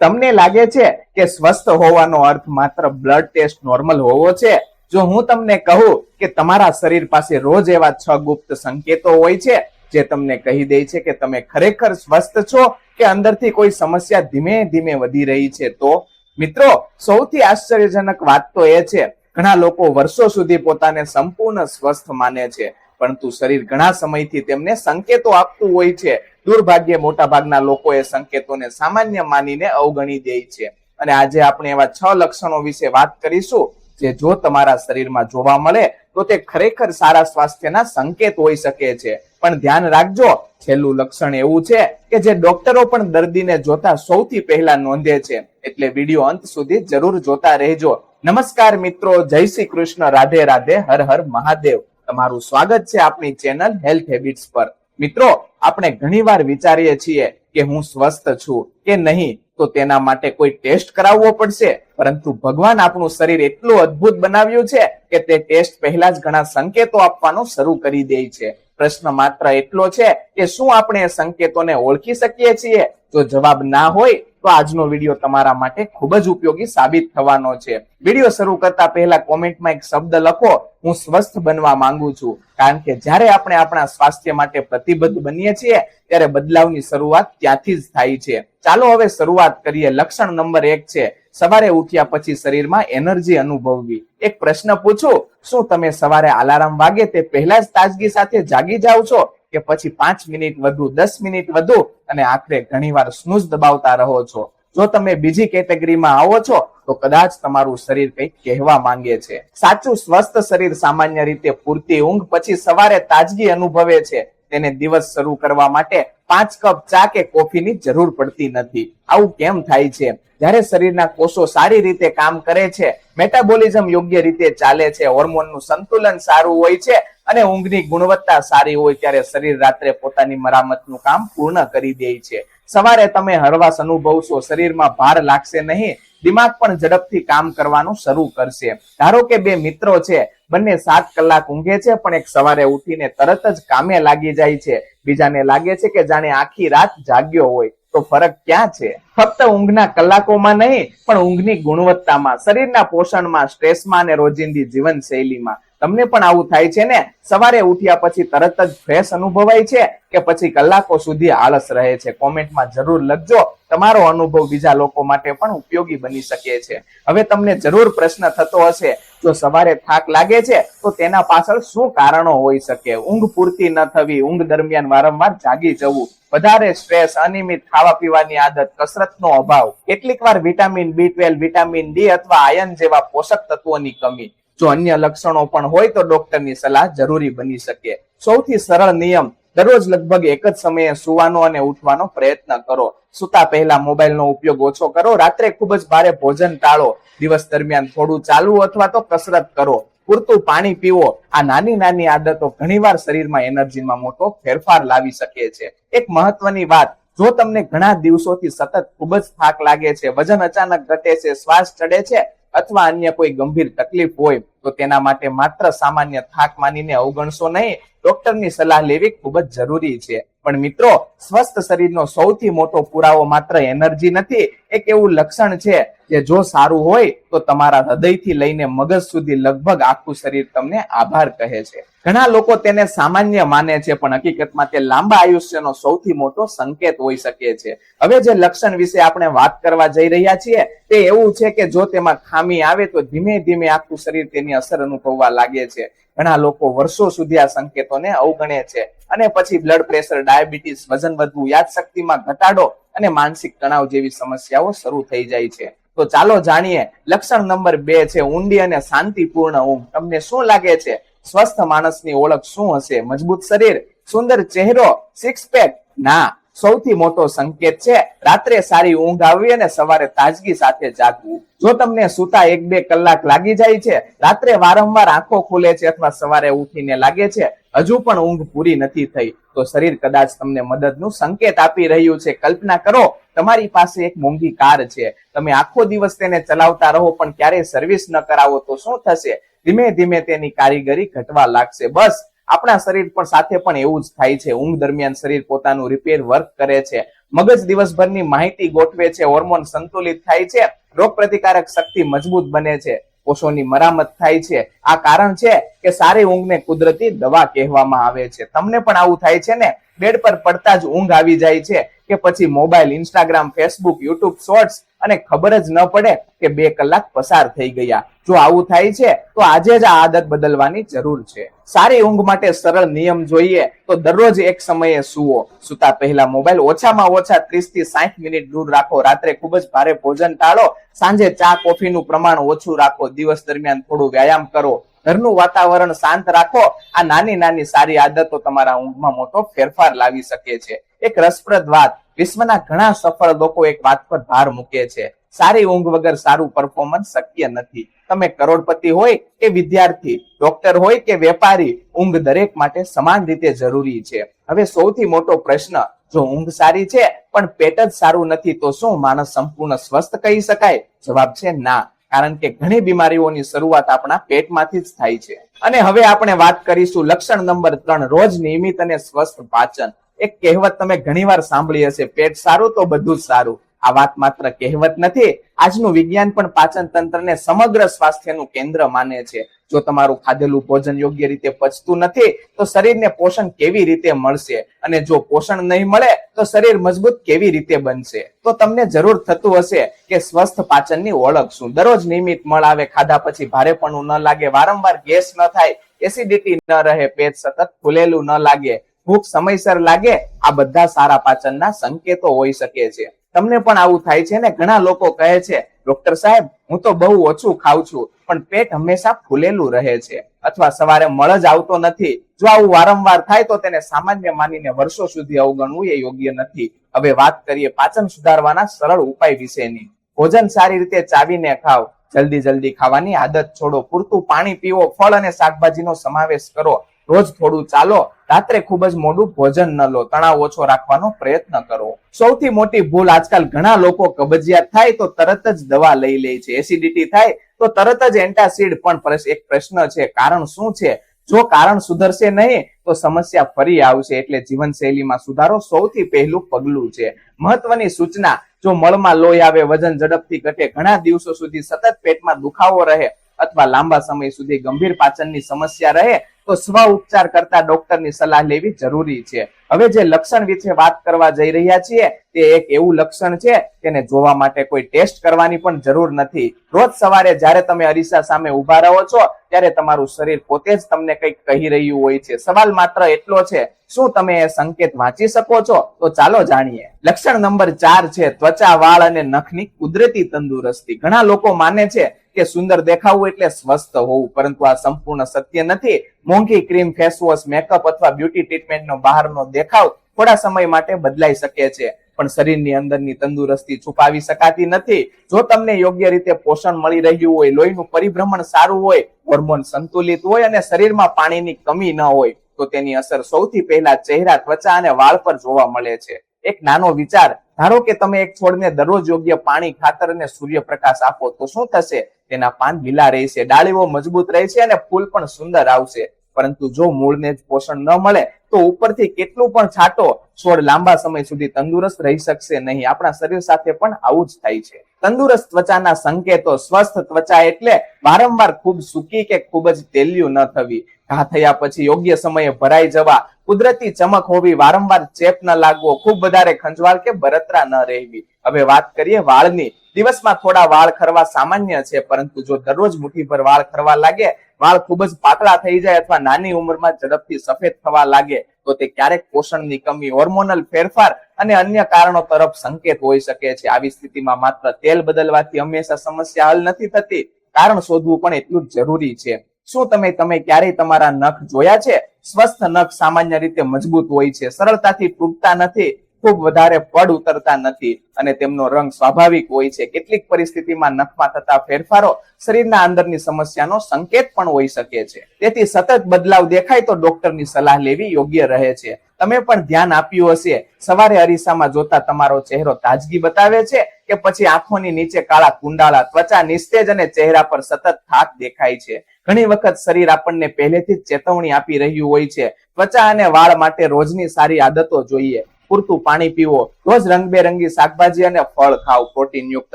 તમને લાગે છે કે સ્વસ્થ હોવાનો અર્થ માત્ર બ્લડ ટેસ્ટ નોર્મલ હોવો છે? જો હું તમને કહું કે તમારા શરીર પાસે રોજ એવા 6 ગુપ્ત સંકેતો હોય છે જે તમને કહી દે છે કે તમે ખરેખર સ્વસ્થ છો કે અંદરથી કોઈ સમસ્યા ધીમે ધીમે વધી રહી છે, તો મિત્રો સૌથી આશ્ચર્યજનક વાત તો એ છે, ઘણા લોકો વર્ષો સુધી પોતાને સંપૂર્ણ સ્વસ્થ માને છે, પરંતુ શરીર ઘણા સમયથી તેમને સંકેતો આપતું હોય છે. દુર્ભાગ્યે મોટા ભાગના લોકો એ સંકેતોને સામાન્ય માનીને અવગણી દે છે. અને આજે આપણે એવા 6 લક્ષણો વિશે વાત કરીશું જે જો તમારા શરીરમાં જોવા મળે તો તે ખરેખર સારા સ્વાસ્થ્યના સંકેત હોઈ શકે છે. પણ ધ્યાન રાખજો, છેલ્લું લક્ષણ એવું છે કે જે ડોક્ટરો પણ દર્દીને જોતા સૌથી પહેલા નોંધે છે, એટલે વિડીયો અંત સુધી જરૂર જોતા રહેજો. નમસ્કાર મિત્રો, જય શ્રી કૃષ્ણ, રાધે રાધે, હર હર મહાદેવ. તમારું સ્વાગત છે આપણી ચેનલ હેલ્થ હેબિટ્સ પર. મિત્રો, આપણે ઘણીવાર વિચારીએ છીએ કે હું સ્વસ્થ છું કે નહીં, તો તેના માટે કોઈ ટેસ્ટ કરાવવો પડશે, પરંતુ ભગવાન આપણું શરીર એટલું અદ્ભુત બનાવ્યું છે કે તે ટેસ્ટ પહેલા જ ઘણા સંકેતો આપવાનું શરૂ કરી દે છે. પ્રશ્ન માત્ર એટલો છે કે શું આપણે એ સંકેતોને ઓળખી શકીએ છીએ? જો જવાબ ના હોય તો આજનો વિડીયો તમારા માટે ખૂબ જ ઉપયોગી સાબિત થવાનો છે. વિડીયો શરૂ કરતા પહેલા કોમેન્ટમાં એક શબ્દ લખો, હું સ્વસ્થ બનવા માંગુ છું, કારણ કે જ્યારે આપણે આપણા સ્વાસ્થ્ય માટે પ્રતિબદ્ધ બનીએ છીએ ત્યારે બદલાવની શરૂઆત ત્યાંથી જ થાય છે. ચાલો હવે શરૂઆત કરીએ. લક્ષણ નંબર 1 છે સવારે ઉઠ્યા પછી શરીરમાં એનર્જી અનુભવવી. એક પ્રશ્ન પૂછું, શું તમે સવારે અલાર્મ વાગે તે પહેલા જ તાજગી સાથે જાગી જાઓ છો કે પછી 5 મિનિટ વધુ, 10 મિનિટ વધુ અને આખરે ઘણીવાર સ્નૂઝ દબાવતા રહો છો? જો તમે બીજી કેટેગરીમાં આવો છો તો કદાચ તમારું શરીર કંઈક કહેવા માંગે છે. સાચું સ્વસ્થ શરીર સામાન્ય રીતે પૂરતી ઊંઘ પછી સવારે તાજગી અનુભવે છે. તેને દિવસ શરૂ કરવા માટે 5 કપ ચા કે કોફીની જરૂર પડતી નથી. આવું કેમ થાય છે? જ્યારે શરીરના કોષો સારી રીતે કામ કરે છે, મેટાબોલિઝમ યોગ્ય રીતે ચાલે છે, હોર્મોનનું સંતુલન સારું હોય છે અને ઊંઘની ગુણવત્તા સારી હોય ત્યારે શરીર રાત્રે પોતાની મરામતનું કામ પૂર્ણ કરી દે છે. સવારે તમે હળવાશ અનુભવશો, શરીરમાં ભાર લાગશે નહીં, દિમાગ પણ ઝડપથી કામ કરવાનું શરૂ કરશે. ધારો કે 2 મિત્રો છે, બંને 7 કલાક ઊંઘે છે, પણ એક સવારે ઉઠીને તરત જ કામે લાગી જાય છે, બીજાને લાગે છે કે જાણે આખી રાત જાગ્યો હોય. તો ફરક ક્યાં છે? ફક્ત ઊંઘના કલાકોમાં નહીં, પણ ઊંઘની ગુણવત્તામાં, શરીરના પોષણમાં, સ્ટ્રેસમાં અને રોજિંદી જીવનશૈલીમાં. તમને પણ આવું થાય છે ને? સવારે ઉઠ્યા પછી તરત જ ફ્રેશ અનુભવાય છે કે પછી કલાકો સુધી આળસ રહે છે? કોમેન્ટમાં જરૂર લખજો. તમારો અનુભવ બીજા લોકો માટે પણ ઉપયોગી બની શકે છે. હવે તમને જરૂર પ્રશ્ન થતો હશે, જો સવારે થાક લાગે છે તો તેના પાછળ શું કારણો હોઈ શકે? ઊંઘ પૂરતી ન થવી, ઊંઘ દરમિયાન વારંવાર જાગી જવું, વધારે સ્ટ્રેસ, અનિયમિત ખાવા પીવાની આદત, કસરતનો અભાવ, કેટલીક વાર વિટામિન B12, વિટામિન D અથવા આયર્ન જેવા પોષક તત્વોની કમી. જો અન્ય લક્ષણો પણ હોય તો ડોક્ટરની સલાહ જરૂરી બની શકે. સૌથી સરળ નિયમ, દરરોજ લગભગ એક જ સમયે સુવાનો અને ઉઠવાનો પ્રયત્ન કરો. સુતા પહેલા મોબાઈલનો ઉપયોગ ઓછો કરો. રાત્રે ખૂબ જ ભારે ભોજન ટાળો. દિવસ દરમિયાન થોડું ચાલવું અથવા તો કસરત કરો. પૂરતું પાણી પીવો. આ નાની નાની આદતો ઘણીવાર શરીરમાં એનર્જીમાં મોટો ફેરફાર લાવી શકે છે. એક મહત્વની વાત, જો તમને ઘણા દિવસોથી સતત ખૂબ જ થાક લાગે છે, વજન અચાનક ઘટે છે, શ્વાસ ચડે છે અથવા અન્ય કોઈ ગંભીર તકલીફ હોય તો તેના માટે માત્ર સામાન્ય થાક માનીને અવગણશો નહીં, ડોક્ટરની સલાહ લેવી ખૂબ જ જરૂરી છે. પણ મિત્રો, સ્વસ્થ શરીરનો સૌથી મોટો પુરાવો માત્ર એનર્જી નથી, એક એવું લક્ષણ છે જે જો સારું હોય તો તમારા હૃદયથી લઈને મગજ સુધી લગભગ આખું શરીર તમને આભાર કહે છે. ઘણા લોકો તેને સામાન્ય માને છે, પણ હકીકતમાં તે લાંબા આયુષ્યનો સૌથી મોટો સંકેત હોઈ શકે છે. હવે જે લક્ષણ વિશે આપણે વાત કરવા જઈ રહ્યા છીએ તે એવું છે કે જો તેમાં ખામી આવે તો ધીમે ધીમે આખું શરીર તેની અસર અનુભવવા લાગે છે. ઘણા લોકો વર્ષો સુધી આ સંકેતોને અવગણે છે અને પછી બ્લડ પ્રેશર, ડાયાબિટીસ, વજન વધવું, યાદશક્તિમાં ઘટાડો અને માનસિક તણાવ જેવી સમસ્યાઓ શરૂ થઈ જાય છે. તો ચાલો જાણીએ. લક્ષણ નંબર 2 છે ઊંડી અને શાંતિપૂર્ણ ઊંઘ. તમને શું લાગે છે સ્વસ્થ માણસની ઓળખ શું હશે? મજબૂત શરીર, સુંદર ચહેરો, સિક્સ પેક? ના, સૌથી મોટો સંકેત છે રાત્રે સારી ઊંઘ આવવી અને સવારે તાજગી સાથે જાગવું. જો તમને સૂતા 1-2 કલાક લાગી જાય છે, રાત્રે વારંવાર આંખો ખુલે છે અથવા સવારે ઉઠીને લાગે છે હજુ પણ ઊંઘ પૂરી નથી થઈ, તો શરીર કદાચ તમને મદદનું સંકેત આપી રહ્યું છે. કલ્પના કરો, તમારી પાસે એક મોંઘી કાર છે, તમે આખો દિવસ તેને ચલાવતા રહો પણ ક્યારેય સર્વિસ ન કરાવો તો શું થશે? ધીમે ધીમે તેની કારીગરી ઘટવા લાગશે. બસ આપણા શરીર પણ સાથે પણ એવું જ થાય છે. ઊંઘ દરમિયાન શરીર પોતાનું રિપેર વર્ક કરે છે, મગજ દિવસભરની માહિતી ગોઠવે છે, હોર્મોન સંતુલિત થાય છે, રોગ પ્રતિકારક શક્તિ મજબૂત બને છે, કોષોની મરામત થાય છે. આ કારણ છે કે સારી ઊંઘને કુદરતી દવા કહેવામાં આવે છે. તમને પણ આવું થાય છે ને? બેડ પર પડતા જ ઊંઘ આવી જાય છે કે પછી mobile, Instagram, Facebook, YouTube shorts અને ખબર જ ન પડે કે 2 કલાક પસાર થઈ ગયા. જો આવું થાય છે તો આજે જ આ આદત બદલવાની જરૂર છે. સારી ઊંઘ માટે સરળ નિયમ જોઈએ તો દરરોજ એક સમયે સૂવો. સૂતા પહેલા મોબાઈલ ઓછામાં ઓછા 30 થી 60 મિનિટ દૂર રાખો. રાત્રે ખૂબ જ ભારે ભોજન ટાળો. સાંજે ચા કોફીનું પ્રમાણ ઓછું રાખો. દિવસ દરમિયાન થોડું વ્યાયામ કરો. ઘરનું વાતાવરણ શાંત રાખો. આ નાની નાની સારી આદતો તમારા ઊંઘમાં મોટો ફેરફાર લાવી શકે છે. એક રસપ્રદ વાત, વિશ્વના ઘણા સફળ લોકો એક વાત પર ભાર મૂકે છે: સારી ઊંઘ વગર સારું પરફોર્મન્સ શક્ય નથી. તમે કરોડપતિ હોય કે વિદ્યાર્થી, ડોક્ટર હોય કે વેપારી, ઊંઘ દરેક માટે સમાન રીતે જરૂરી છે. હવે સૌથી મોટો પ્રશ્ન, જો ઊંઘ સારી છે પણ પેટ જ સારું નથી તો શું માણસ સંપૂર્ણ સ્વસ્થ કહી શકાય? જવાબ છે ના. કારણ કે ઘણી બીમારીઓની શરૂઆત આપણા પેટમાંથી જ થાય છે. અને હવે આપણે વાત કરીશું લક્ષણ નંબર 3, રોજ નિયમિત અને સ્વસ્થ પાચન. એક કહેવત તમે ઘણીવાર સાંભળી હશે, પેટ સારું તો બધું જ સારું. આ વાત માત્ર કહેવત નથી. આજનું વિજ્ઞાન પણ પાચન તંત્રને સમગ્ર સ્વાસ્થ્યનું કેન્દ્ર માને છે. જો તમારું ખાધેલું ભોજન યોગ્ય રીતે પચતું નથી તો શરીરને પોષણ કેવી રીતે મળશે? અને જો પોષણ નહીં મળે તો શરીર મજબૂત કેવી રીતે બનશે? તો તમને જરૂર થતું હશે કે સ્વસ્થ પાચનની ઓળખ શું? દરરોજ નિયમિત મળ આવે, ખાધા પછી ભારેપણું ન લાગે, વારંવાર ગેસ ન થાય, એસિડિટી ન રહે, પેટ સતત ફૂલેલું ન લાગે, ભૂખ સમયસર લાગે. આ બધા સારા પાચનના સંકેતો હોઈ શકે છે. તમને પણ આવું થાય છે ને? ઘણા લોકો કહે છે, ડોક્ટર સાહેબ, હું તો બહુ ઓછું ખાઉં છું પણ પેટ હંમેશા ફૂલેલું રહે છે, અથવા સવારે મળ જ આવતો નથી. જો આવું વારંવાર થાય તો તેને સામાન્ય માનીને વર્ષો સુધી અવગણવું એ યોગ્ય નથી. હવે વાત કરીએ પાચન સુધારવાના સરળ ઉપાય વિશેની. ભોજન સારી રીતે ચાવીને ખાવ. જલ્દી ખાવાની આદત છોડો. પૂરતું પાણી પીવો. ફળ અને શાકભાજીનો સમાવેશ કરો. રોજ થોડું ચાલો. રાત્રે ખૂબ જ મોડું ભોજન ન લો. તણાવ ઓછો રાખવાનો પ્રયત્ન કરો. સૌથી મોટી ભૂલ, આજકાલ ઘણા લોકો કબજિયાત થાય તો તરત જ દવા લઈ લે છે. એસિડિટી થાય તો તરત જ એન્ટાસિડ. પણ એક પ્રશ્ન છે, કારણ શું છે? જો કારણ સુધરશે નહીં તો સમસ્યા ફરી આવશે. એટલે જીવનશૈલીમાં સુધારો સૌથી પહેલું પગલું છે. મહત્વની સૂચના, જો મળમાં લોહી આવે, વજન ઝડપથી ઘટે, ઘણા દિવસો સુધી સતત પેટમાં દુખાવો રહે અથવા લાંબા સમય સુધી ગંભીર પાચનની સમસ્યા રહે તો સ્વ ઉપચાર કરતા ડોક્ટરની સલાહ લેવી જરૂરી છે. હવે જે લક્ષણ વિશે વાત કરવા જઈ રહ્યા છીએ તે એક એવું લક્ષણ છે તેને જોવા માટે કોઈ ટેસ્ટ કરવાની પણ જરૂર નથી. રોજ સવારે જ્યારે તમે અરીસા સામે ઉભા રહો છો ત્યારે તમારું શરીર પોતે જ તમને કંઈક કહી રહ્યું હોય છે. સવાલ માત્ર એટલો છે, શું તમે એ સંકેત વાંચી શકો છો? તો ચાલો જાણીએ. લક્ષણ નંબર 4 છે ત્વચા, વાળ અને નખની કુદરતી તંદુરસ્તી. ઘણા લોકો માને છે કે સુંદર દેખાવું એટલે સ્વસ્થ હોવું, પરંતુ આ સંપૂર્ણ સત્ય નથી. મોંઘી ક્રીમ, ફેસવોશ, મેકઅપ અથવા બ્યુટી ટ્રીટમેન્ટનો બહારનો દેખાવ થોડા સમય માટે બદલાઈ શકે છે, પણ શરીરની અંદરની તંદુરસ્તી છુપાવી શકાતી નથી. જો તમને યોગ્ય રીતે પોષણ મળી રહ્યું હોય, લોહીનું પરિભ્રમણ સારું હોય, હોર્મોન સંતુલિત હોય અને શરીરમાં પાણીની કમી ન હોય તો તેની અસર સૌથી પહેલા ચહેરા, ત્વચા અને વાળ પર જોવા મળે છે. એક નાનો વિચાર, ધારો કે તમે એક છોડને દરરોજ યોગ્ય પાણી, ખાતર અને સૂર્યપ્રકાશ આપો તો શું થશે? તેના પાન લીલા રહેશે, ડાળીઓ મજબૂત રહેશે અને ફૂલ પણ સુંદર આવશે. પરંતુ જો મૂળને જ પોષણ ન મળે તો ઉપરથી કેટલું પણ છાંટો, છોડ લાંબા સમય સુધી તંદુરસ્ત રહી શકશે નહીં. આપણા શરીર સાથે પણ આવું જ થાય છે. તંદુરસ્ત ત્વચાના સંકેતો. સ્વસ્થ ત્વચા એટલે વારંવાર ખૂબ સૂકી કે ખૂબ જ તેલિયું ન થવી, ઘા થયા પછી યોગ્ય સમયે ભરાઈ જવા, કુદરતી ચમક હોવી, વારંવાર ચેપ ન લાગવો, ખૂબ વધારે ખંજવાળ કે બળતરા ન રહેવી. હવે વાત કરીએ વાળની. દિવસમાં થોડા વાળ ખરવા સામાન્ય છે, પરંતુ જો દરરોજ મુઠ્ઠીભર વાળ ખરવા લાગે, વાળ ખૂબ જ પાતળા થઈ જાય અથવા નાની ઉંમરમાં ઝડપથી સફેદ થવા લાગે તો તે ક્યારેક પોષણની કમી, હોર્મોનલ ફેરફાર અને અન્ય કારણો તરફ સંકેત હોઈ શકે છે. આવી સ્થિતિમાં માત્ર તેલ બદલવાથી હંમેશા સમસ્યા હલ નથી થતી. કારણ શોધવું પણ એટલું જ જરૂરી છે. શું તમે ક્યારેય તમારા નખ જોયા છે? સ્વસ્થ નખ સામાન્ય રીતે મજબૂત હોય છે, સરળતાથી તૂટતા નથી, ખૂબ વધારે પડ ઉતરતા નથી અને તેમનો રંગ સ્વાભાવિક હોય છે. કેટલીક પરિસ્થિતિમાં નખમાં થતા ફેરફારો શરીરના અંદરની સમસ્યાનો સંકેત પણ હોઈ શકે છે. તેથી સતત બદલાવ દેખાય તો ડોક્ટરની સલાહ લેવી યોગ્ય રહે છે. તમે પણ ધ્યાન આપ્યું હશે, સવારે અરીસામાં જોતા તમારો ચહેરો તાજગી બતાવે છે કે પછી આંખોની નીચે કાળા કુંડાળા, ત્વચા નિસ્તેજ અને ચહેરા પર સતત થાક દેખાય છે? ઘણી વખત શરીર આપણને પહેલેથી જ ચેતવણી આપી રહ્યું હોય છે. ત્વચા અને વાળ માટે રોજની સારી આદતો જોઈએ. પૂરતું પાણી પીવો, રોજ રંગબેરંગી શાકભાજી અને ફળ ખાવ, પ્રોટીનયુક્ત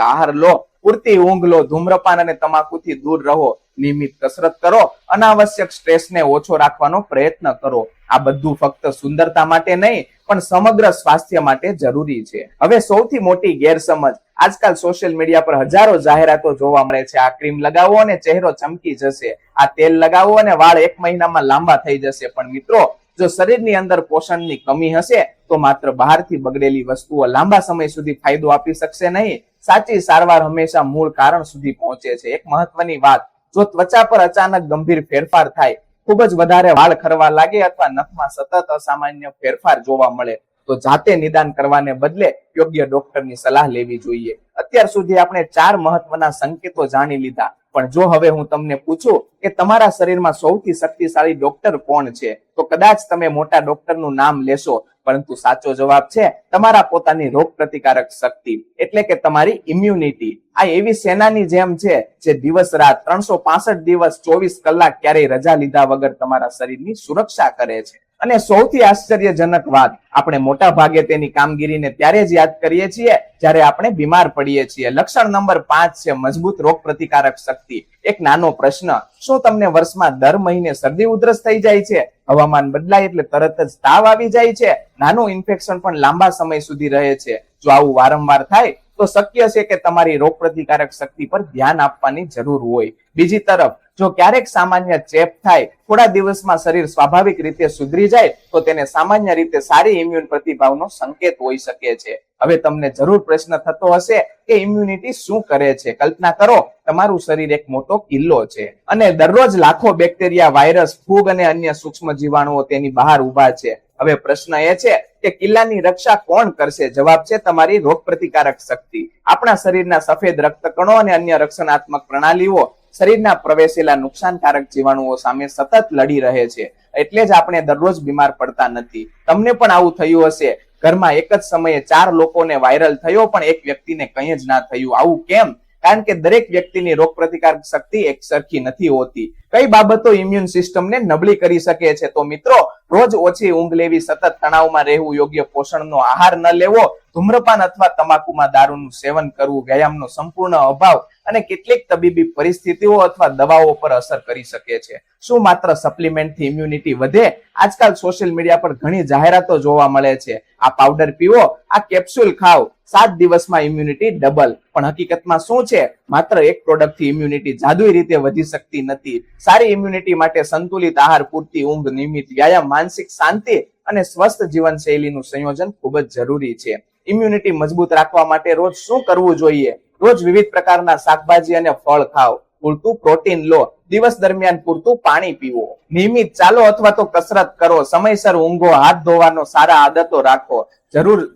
આહાર લો, પૂરતી ઊંઘ લો, ધૂમ્રપાન અને તમાકુથી દૂર રહો, નિયમિત કસરત કરો, અનાવશ્યક સ્ટ્રેસને ઓછો રાખવાનો પ્રયત્ન કરો. આ બધું ફક્ત સુંદરતા માટે નહીં પણ સમગ્ર સ્વાસ્થ્ય માટે જરૂરી છે. હવે સૌથી મોટી ગેરસમજ, આજકાલ સોશિયલ મીડિયા પર હજારો જાહેરાતો જોવા મળે છે. આ ક્રીમ લગાવો અને ચહેરો ચમકી જશે, આ તેલ લગાવો અને વાળ 1 મહિનામાં લાંબા થઈ જશે. પણ મિત્રો, જો શરીરની અંદર પોષણની કમી હશે તો માત્ર બહારથી બગડેલી વસ્તુઓ લાંબા સમય સુધી ફાયદો આપી શકશે નહીં. સાચી સારવાર હંમેશા મૂળ કારણ સુધી પહોંચે છે. એક મહત્વની વાત, જો ત્વચા પર અચાનક ગંભીર ફેરફાર થાય, ખૂબ જ વધારે વાળ ખરવા લાગે અથવા નખમાં સતત અસામાન્ય ફેરફાર જોવા મળે તો જાતે નિદાન કરવાને બદલે યોગ્ય ડોક્ટરની સલાહ લેવી જોઈએ. અત્યાર સુધી આપણે 4 મહત્વના સંકેતો જાણી લીધા, પણ જો હવે હું તમને પૂછું કે તમારા શરીરમાં સૌથી શક્તિશાળી ડોક્ટર કોણ છે, તો કદાચ તમે મોટા ડોક્ટરનું નામ લેશો, પરંતુ સાચો જવાબ છે તમારા પોતાની રોગ પ્રતિકારક શક્તિ, એટલે કે તમારી ઇમ્યુનિટી. આ એવી સેનાની જેમ છે જે દિવસ રાત 365 દિવસ 24 કલાક ક્યારેય રજા લીધા વગર તમારા શરીરની સુરક્ષા કરે છે. અને સૌથી આશ્ચર્યજનક વાત, આપણે મોટા ભાગે તેની કામગીરીને ત્યારે જ યાદ કરીએ છીએ જ્યારે આપણે બીમાર પડીએ છીએ. લક્ષણ નંબર 5 છે મજબૂત રોગ પ્રતિકારક શક્તિ. એક નાનો પ્રશ્ન, શું તમને વર્ષમાં દર મહિને શરદી ઉધરસ થઈ જાય છે? હવામાન બદલાય એટલે તરત જ તાવ આવી જાય છે? નાનું ઇન્ફેક્શન પણ લાંબા સમય સુધી રહે છે? જો આવું વારંવાર થાય તો શક્ય છે કે તમારી રોગ પ્રતિકારક શક્તિ પર ધ્યાન આપવાની જરૂર હોય. બીજી તરફ, જો ક્યારેક સામાન્ય ચેપ થાય, થોડા દિવસમાં શરીર સ્વાભાવિક રીતે સુધરી જાય તો તેને સામાન્ય રીતે સારી ઇમ્યુન પ્રતિભાવનો સંકેત હોઈ શકે છે. હવે તમને જરૂર પ્રશ્ન થતો હશે કે ઇમ્યુનિટી શું કરે છે? કલ્પના કરો, તમારું શરીર એક મોટો કિલ્લો છે અને દરરોજ લાખો બેક્ટેરિયા, વાયરસ, ફૂગ અને અન્ય સૂક્ષ્મ જીવાણુઓ તેની બહાર ઉભા છે. હવે પ્રશ્ન એ છે કે કિલ્લાની રક્ષા કોણ કરશે? જવાબ છે તમારી રોગ પ્રતિકારક શક્તિ. આપણા શરીરના સફેદ રક્તકણો અને અન્ય રક્ષણાત્મક પ્રણાલીઓ શરીરના પ્રવેશેલા નુકસાનકારક જીવાણુઓ સામે સતત લડી રહે છે. એટલે જ આપણે દરરોજ બીમાર પડતા નથી. તમને પણ આવું થયું હશે, ઘરમાં એક જ સમયે 4 લોકોને વાયરલ થયો પણ એક વ્યક્તિને કંઈ જ ના થયું. આવું કેમ? કારણ કે દરેક વ્યક્તિની રોગ પ્રતિકારક શક્તિ એક સરખી નથી હોતી. કઈ બાબતો ઇમ્યુન સિસ્ટમને નબળી કરી શકે છે? તો મિત્રો, રોજ ઓછી ઊંઘ લેવી, સતત તણાવમાં રહેવું, યોગ્ય પોષણનો આહાર ન લેવો, ધૂમ્રપાન અથવા તમાકુમાં દારૂનું સેવન કરવું, વ્યાયામનો સંપૂર્ણ અભાવ અને કેટલીક તબીબી પરિસ્થિતિઓ અથવા દવાઓ પર અસર કરી શકે છે. શું માત્ર સપ્લિમેન્ટથી ઇમ્યુનિટી વધે? આજકાલ સોશિયલ મીડિયા પર ઘણી જાહેરાતો જોવા મળે છે. આ પાવડર પીવો, આ કેપ્સ્યુલ ખાવ, 7 દિવસમાં ઇમ્યુનિટી ડબલ. પણ હકીકતમાં શું છે? માત્ર એક પ્રોડક્ટથી ઇમ્યુનિટી જાદુઈ રીતે વધી શકતી નથી. સારી ઇમ્યુનિટી માટે સંતુલિત આહાર, પૂરતી ઊંઘ, નિયમિત વ્યાયામ, માનસિક શાંતિ અને સ્વસ્થ જીવનશૈલીનું સંયોજન ખૂબ જ જરૂરી છે. ઇમ્યુનિટી મજબૂત રાખવા માટે રોજ શું કરવું જોઈએ? રોજ વિવિધ પ્રકારના શાકભાજી અને ફળ ખાવ, પૂરતું પ્રોટીન લો, દિવસ દરમિયાન પૂરતું પાણી પીવો, નિયમિત ચાલો અથવા તો કસરત કરો, સમયસર ઊંઘો, હાથ ધોવાનો સારા આદતો રાખો.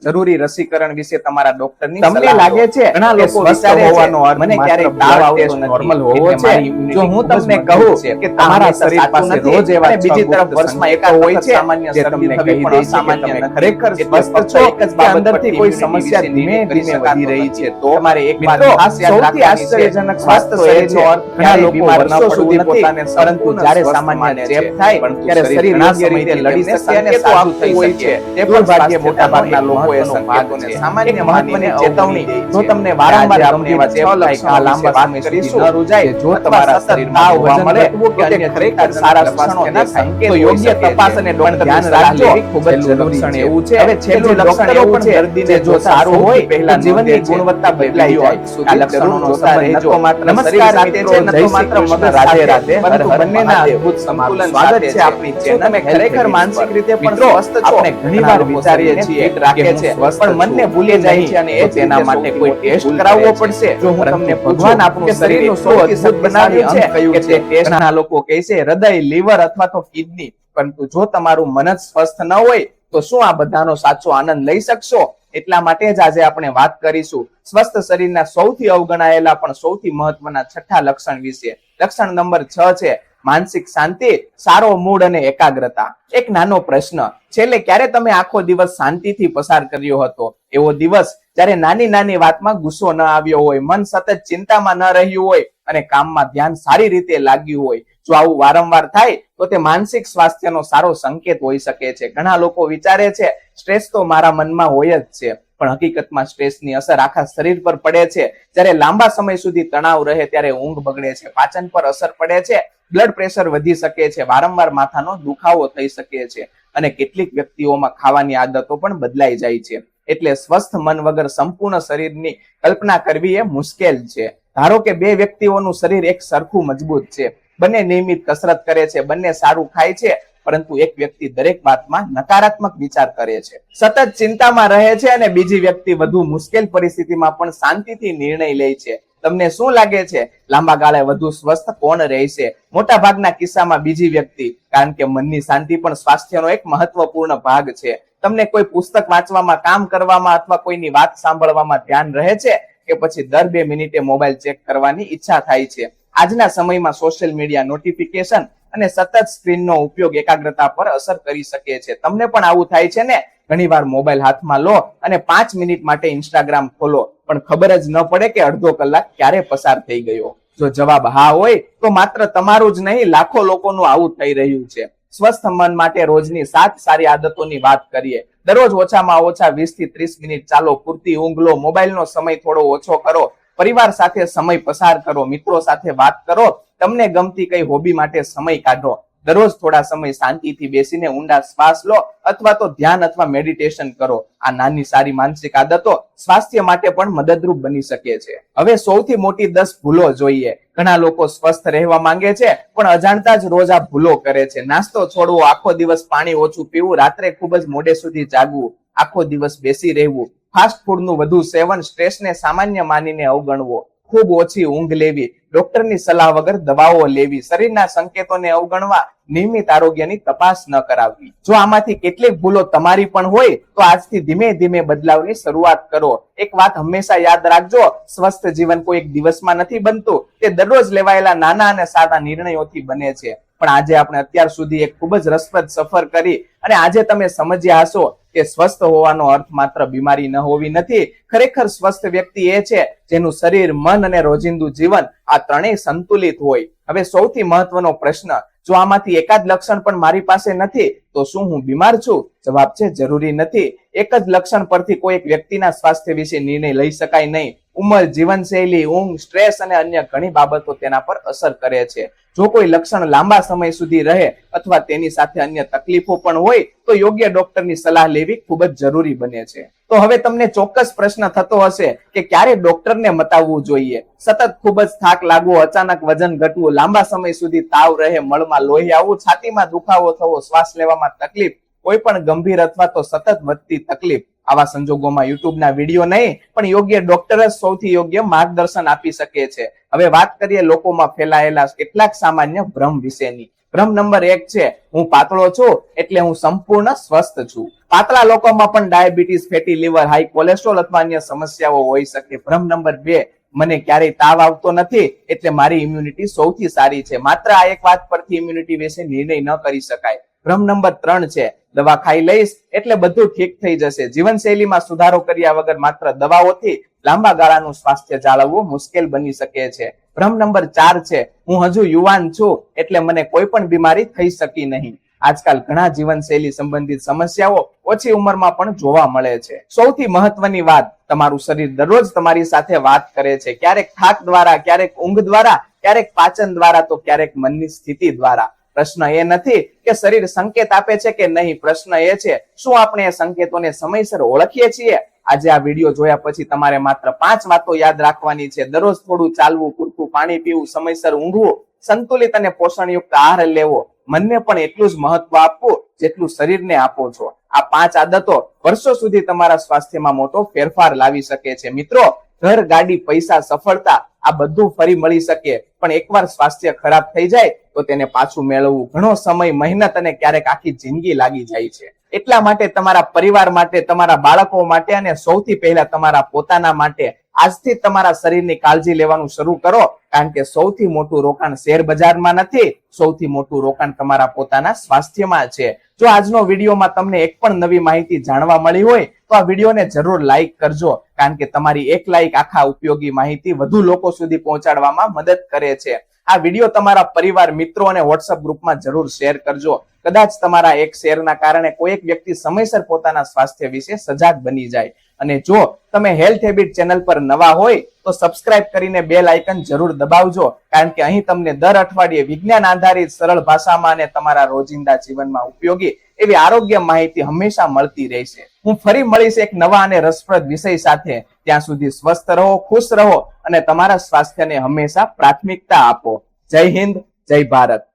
જરૂરી રસીકરણ વિશે તમારા ડોક્ટરની તમને લાગે છે ઘણા લોકો વિચારે હોવાનો અર્થ મને ક્યારેક તાવ આવતો નોર્મલ હોવો છે? જો હું તમને કહું કે તમારા શરીર પાસે રોજ એવા બીજી તરફ વર્ષમાં એકાદ હોય છે સામાન્ય જે તમને કહી દે છે કે તમે ખરેખર સ્વસ્થ છો, એક જ બાબતથી કોઈ સમસ્યા ધીમે ધીમે વધી રહી છે, તો તમારે એક વાત ખાસ યાદ રાખવાની છે, સૌથી સ્વસ્થ શરીરનો અર્થ ઘણા લોકો વર્ષો સુધી પોતાને, પરંતુ જ્યારે સામાન્ય ચેપ થાય ત્યારે શરીર યોગ્ય રીતે લડી શકે અને સારું થઈ શકે છે. તે પણ ભાગ્યે મોટા ભાગના લોકોએ સંકેતોને સામાન્ય મહત્વની ચેતવણી, જો તમને વારંવાર ગંભીર ચેપ થાય કે આ લાંબા સમય સુધી ન રૂજાય, જો તમારા શરીરમાં જોવા મળે કે અન્ય ખરેખર સારા લક્ષણો દેખાય તો યોગ્ય તપાસ અને ડોક્ટર ધ્યાન રાખજો. ખૂબ જ જરૂરી છે. એવું છે હવે છેલ્લું લક્ષણ એવું છે દર્દીને જો સારું હોય પહેલા જીવનની ગુણવત્તા બદલાઈ જાય. આ લક્ષણોનો જોતા રહેજો. નમસ્કાર મિત્રો, ન તો માત્ર મગજ રાધે રાધે, પરંતુ બંનેના અદ્ભુત સંતુલન સાથે છે આપણી ચેનલ. તમે ખરેખર માનસિક રીતે પણ સ્વસ્થ છો? આપણે ઘણીવાર વિચારીએ છીએ રાખે છે પણ મનને ભૂલી જાય છે અને એ તેના માટે કોઈ ટેસ્ટ કરાવવો પડશે. જો હું તમને ભગવાન આપણું શરીરનું સૌથી અદ્ભુત બનાવ્યું છે કે તે ટેસ્ટના લોકો કહે છે હૃદય, લીવર અથવા તો કિડની, પરંતુ જો તમારું મન જ સ્વસ્થ ન હોય તો શું આ બધાનો સાચો આનંદ લઈ શકશો? એટલા માટે જ આજે આપણે વાત કરીશું સ્વસ્થ શરીરના સૌથી અવગણાયેલા પણ સૌથી મહત્વના 6થા લક્ષણ વિશે. લક્ષણ નંબર 6 છે માનસિક શાંતિ, સારો મૂડ અને એકાગ્રતા. એક નાનો પ્રશ્ન, છેલ્લે ક્યારે તમે આખો દિવસ શાંતિથી પસાર કર્યો હતો? એવો દિવસ જ્યારે નાની નાની વાતમાં ગુસ્સો ન આવ્યો હોય, મન સતત ચિંતામાં ન રહ્યું હોય અને કામમાં ધ્યાન સારી રીતે લાગ્યું હોય. જો આવું વારંવાર થાય તો તે માનસિક સ્વાસ્થ્યનો સારો સંકેત હોઈ શકે છે. ઘણા લોકો વિચારે છે સ્ટ્રેસ તો મારા મનમાં હોય જ છે, પણ હકીકતમાં સ્ટ્રેસની અસર આખા શરીર પર પડે છે. જ્યારે લાંબા સમય સુધી તણાવ રહે ત્યારે ઊંઘ બગડે છે, પાચન પર અસર પડે છે, બ્લડ પ્રેશર વધી શકે છે, વારંવાર માથાનો દુખાવો થઈ શકે છે અને કેટલીક વ્યક્તિઓમાં ખાવાની આદતો પણ બદલાઈ જાય છે. એટલે સ્વસ્થ મન વગર સંપૂર્ણ શરીરની કલ્પના કરવી એ મુશ્કેલ છે. ધારો કે બે વ્યક્તિઓનું શરીર એક સરખું મજબૂત છે, બંને નિયમિત કસરત કરે છે, બંને સારું ખાય છે, પરંતુ એક વ્યક્તિ દરેક વાતમાં નકારાત્મક વિચાર કરે છે, સતત ચિંતામાં રહે છે અને બીજી વ્યક્તિ વધુ મુશ્કેલ પરિસ્થિતિમાં પણ શાંતિથી નિર્ણય લે છે. તમને શું લાગે છે લાંબા ગાળે વધુ સ્વસ્થ કોણ રહેશે? મોટા ભાગના કિસ્સામાં બીજી વ્યક્તિ, કારણ કે મનની શાંતિ પણ સ્વાસ્થ્યનો એક મહત્વપૂર્ણ ભાગ છે. તમને કોઈ પુસ્તક વાંચવામાં, કામ કરવામાં અથવા કોઈની વાત સાંભળવામાં ધ્યાન રહે છે કે પછી દર 2 મિનિટે મોબાઈલ ચેક કરવાની ઈચ્છા થાય છે? આજના સમયમાં સોશિયલ મીડિયા, નોટિફિકેશન અને સતત સ્ક્રીનનો ઉપયોગ એકાગ્રતા પર અસર કરી શકે છે. તમને પણ આવું થાય છે ને? ઘણીવાર મોબાઈલ હાથમાં લો અને 5 મિનિટ માટે ઇન્સ્ટાગ્રામ ખોલો, પણ ખબર જ ન પડે કે અડધો કલાક ક્યારે પસાર થઈ ગયો. જો જવાબ હા હોય તો માત્ર તમારું જ નહીં, લાખો લોકોનું આવું થઈ રહ્યું છે. સ્વસ્થ મન માટે રોજની 7 સારી આદતોની વાત કરીએ. દરરોજ ઓછામાં ઓછા 20 થી 30 મિનિટ ચાલો, પૂરતી ઊંઘ લો, મોબાઈલનો સમય થોડો ઓછો કરો, પરિવાર સાથે સમય પસાર કરો, મિત્રો સાથે વાત કરો, તમને ગમતી કઈ હોબી માટે સમય કાઢો. દરરોજ થોડા સમય શાંતિથી બેસીને ઊંડા શ્વાસ લો અથવા તો ધ્યાન અથવા મેડિટેશન કરો. આ નાની સારી માનસિક આદતો સ્વાસ્થ્ય માટે પણ મદદરૂપ બની શકે છે. હવે સૌથી મોટી 10 ભૂલો જોઈએ. ઘણા લોકો સ્વસ્થ રહેવા માંગે છે પણ અજાણતા જ રોજ આ ભૂલો કરે છે. નાસ્તો છોડવો, આખો દિવસ પાણી ઓછું પીવું, રાત્રે ખૂબ જ મોડે સુધી જાગવું, આખો દિવસ બેસી રહેવું, ફાસ્ટ ફૂડનું વધુ સેવન, સ્ટ્રેસને સામાન્ય માનીને અવગણવો, ખૂબ ઓછી ઊંઘ લેવી, ડોક્ટરની સલાહ વગર દવાઓ લેવી, શરીરના સંકેતોને અવગણવા, નિયમિત આરોગ્યની તપાસ ન કરાવવી. જો આમાંથી કેટલીક ભૂલો તમારી પણ હોય તો આજથી ધીમે ધીમે બદલાવની શરૂઆત કરો. એક વાત હંમેશા યાદ રાખજો, સ્વસ્થ જીવન કોઈ એક દિવસમાં નથી બનતું, તે દરરોજ લેવાયેલા નાના અને સાદા નિર્ણયોથી બને છે. પણ આજે આપણે અત્યાર સુધી એક ખૂબ જ રસપ્રદ સફર કરી અને આજે તમે સમજ્યા હશો કે સ્વસ્થ હોવાનો અર્થ માત્ર બીમારી ન હોવી નથી. ખરેખર સ્વસ્થ વ્યક્તિ એ છે જેનું શરીર, મન અને રોજિંદુ જીવન આ ત્રણેય સંતુલિત હોય. હવે સૌથી મહત્વનો પ્રશ્ન, જો આમાંથી એકાદ લક્ષણ પણ મારી પાસે નથી તો શું હું બીમાર છું? જવાબ છે જરૂરી નથી. એક જ લક્ષણ પરથી કોઈ એક વ્યક્તિના સ્વાસ્થ્ય વિશે નિર્ણય લઈ શકાય નહીં. ઉંમર, જીવનશૈલી, ઊંઘ, સ્ટ્રેસ અને અન્ય ઘણી બાબતો તેના પર અસર કરે છે. જો કોઈ લક્ષણ લાંબા સમય સુધી રહે અથવા તેની સાથે અન્ય તકલીફો પણ હોય તો યોગ્ય ડોક્ટરની સલાહ લેવી ખૂબ જ જરૂરી બને છે. તો હવે તમને ચોક્કસ પ્રશ્ન થતો હશે કે ક્યારે ડોક્ટરને મતાવવું જોઈએ? સતત ખૂબ જ થાક લાગવો, અચાનક વજન ઘટવું, લાંબા સમય સુધી તાવ રહે, મળમાં લોહી આવવું, છાતીમાં દુખાવો થવો, શ્વાસ લેવામાં તકલીફ, કોઈ પણ ગંભીર અથવા તો સતત વધતી તકલીફ. આવા સંજોગોમાં યુટ્યુબના વિડીયો નહીં પણ યોગ્ય ડોક્ટર જ સૌથી યોગ્ય માર્ગદર્શન આપી શકે છે. હવે વાત કરીએ લોકોમાં ફેલાયેલા કેટલાક સામાન્ય ભ્રમ વિશેની. ભ્રમ નંબર 1 છે, હું પાતળો છું એટલે હું સંપૂર્ણ સ્વસ્થ છું. પાતળા લોકોમાં પણ diabetes, fatty liver, high cholesterol અથવા અન્ય સમસ્યાઓ હોઈ શકે. ભ્રમ નંબર 2, મને ક્યારેય તાવ આવતો નથી એટલે મારી ઇમ્યુનિટી સૌથી સારી છે. માત્ર આ એક વાત પરથી ઇમ્યુનિટી વિશે નિર્ણય ન કરી શકાય. ભ્રમ નંબર 3 છે, દવા ખાઈ લઈશ એટલે બધું ઠીક થઈ જશે. જીવનશૈલીમાં સુધારો કર્યા વગર માત્ર દવાઓથી લાંબા ગાળાનું સ્વાસ્થ્ય જાળવવું મુશ્કેલ બની શકે છે. ભ્રમ નંબર 4 છે, હું હજુ યુવાન છું એટલે મને કોઈ પણ બીમારી થઈ શકી નહીં. આજકાલ ઘણા જીવનશૈલી સંબંધિત સમસ્યાઓ ઓછી ઉંમરમાં પણ જોવા મળે છે. સૌથી મહત્વની વાત, તમારું શરીર દરરોજ તમારી સાથે વાત કરે છે. ક્યારેક થાક દ્વારા, ક્યારેક ઊંઘ દ્વારા, ક્યારેક પાચન દ્વારા, તો ક્યારેક મનની સ્થિતિ દ્વારા. પ્રશ્ન એ નથી કે શરીર સંકેત આપે છે કે નહીં, પ્રશ્ન એ છે શું આપણે એ સંકેતોને સમયસર ઓળખીએ છીએ? આજે આ વિડીયો જોયા પછી તમારે માત્ર 5 વાતો યાદ રાખવાની છે. દરરોજ થોડું ચાલવું, પૂરતું પાણી પીવું, સમયસર ઊંઘવું, સંતુલિત અને પોષણયુક્ત આહાર લેવો, મનને પણ એટલું જ મહત્વ આપવું જેટલું શરીરને આપો છો. આ 5 આદતો વર્ષો સુધી તમારા સ્વાસ્થ્યમાં મોટો ફેરફાર લાવી શકે છે. મિત્રો, ઘર, ગાડી, પૈસા, સફળતા આ બધું ફરી મળી શકે, પણ એકવાર સ્વાસ્થ્ય ખરાબ થઈ જાય તો તેને પાછું મેળવવું ઘણો સમય, મહેનત અને ક્યારેક આખી જિંદગી લાગી જાય છે. એટલા માટે તમારા પરિવાર માટે, તમારા બાળકો માટે અને સૌથી પહેલા તમારા પોતાના માટે આજથી તમારા શરીરની કાળજી લેવાનું શરૂ કરો. કારણ કે સૌથી મોટું રોકાણ શેર બજારમાં નથી, સૌથી મોટું રોકાણ તમારા પોતાના સ્વાસ્થ્યમાં છે. જો આજનો વિડીયોમાં તમને એક પણ નવી માહિતી જાણવા મળી હોય તો આ વિડીયોને જરૂર લાઈક કરજો, કારણ કે તમારી એક લાઈક આખા ઉપયોગી માહિતી વધુ લોકો સુધી પહોંચાડવામાં મદદ કરે છે. આ વિડીયો તમારા પરિવાર, મિત્રો અને વોટ્સઅપ ગ્રુપમાં જરૂર શેર કરજો. કદાચ તમારા એક શેરના કારણે કોઈ એક વ્યક્તિ સમયસર પોતાના સ્વાસ્થ્ય વિશે સજાગ બની જાય. અને જો તમે હેલ્થ હેબિટ ચેનલ પર નવા હોય તો સબસ્ક્રાઇબ કરીને બેલ આઇકન જરૂર દબાવજો, કારણ કે અહીં તમને દર અઠવાડિયે વિજ્ઞાન આધારિત સરળ ભાષામાં અને તમારા રોજિંદા જીવનમાં ઉપયોગી એવી આરોગ્ય માહિતી હંમેશા મળતી રહેશે. હું ફરી મળીશ એક નવા અને રસપ્રદ વિષય સાથે. ત્યાં સુધી સ્વસ્થ રહો, ખુશ રહો અને તમારા સ્વાસ્થ્યને હંમેશા પ્રાથમિકતા આપો. જય હિન્દ, જય ભારત.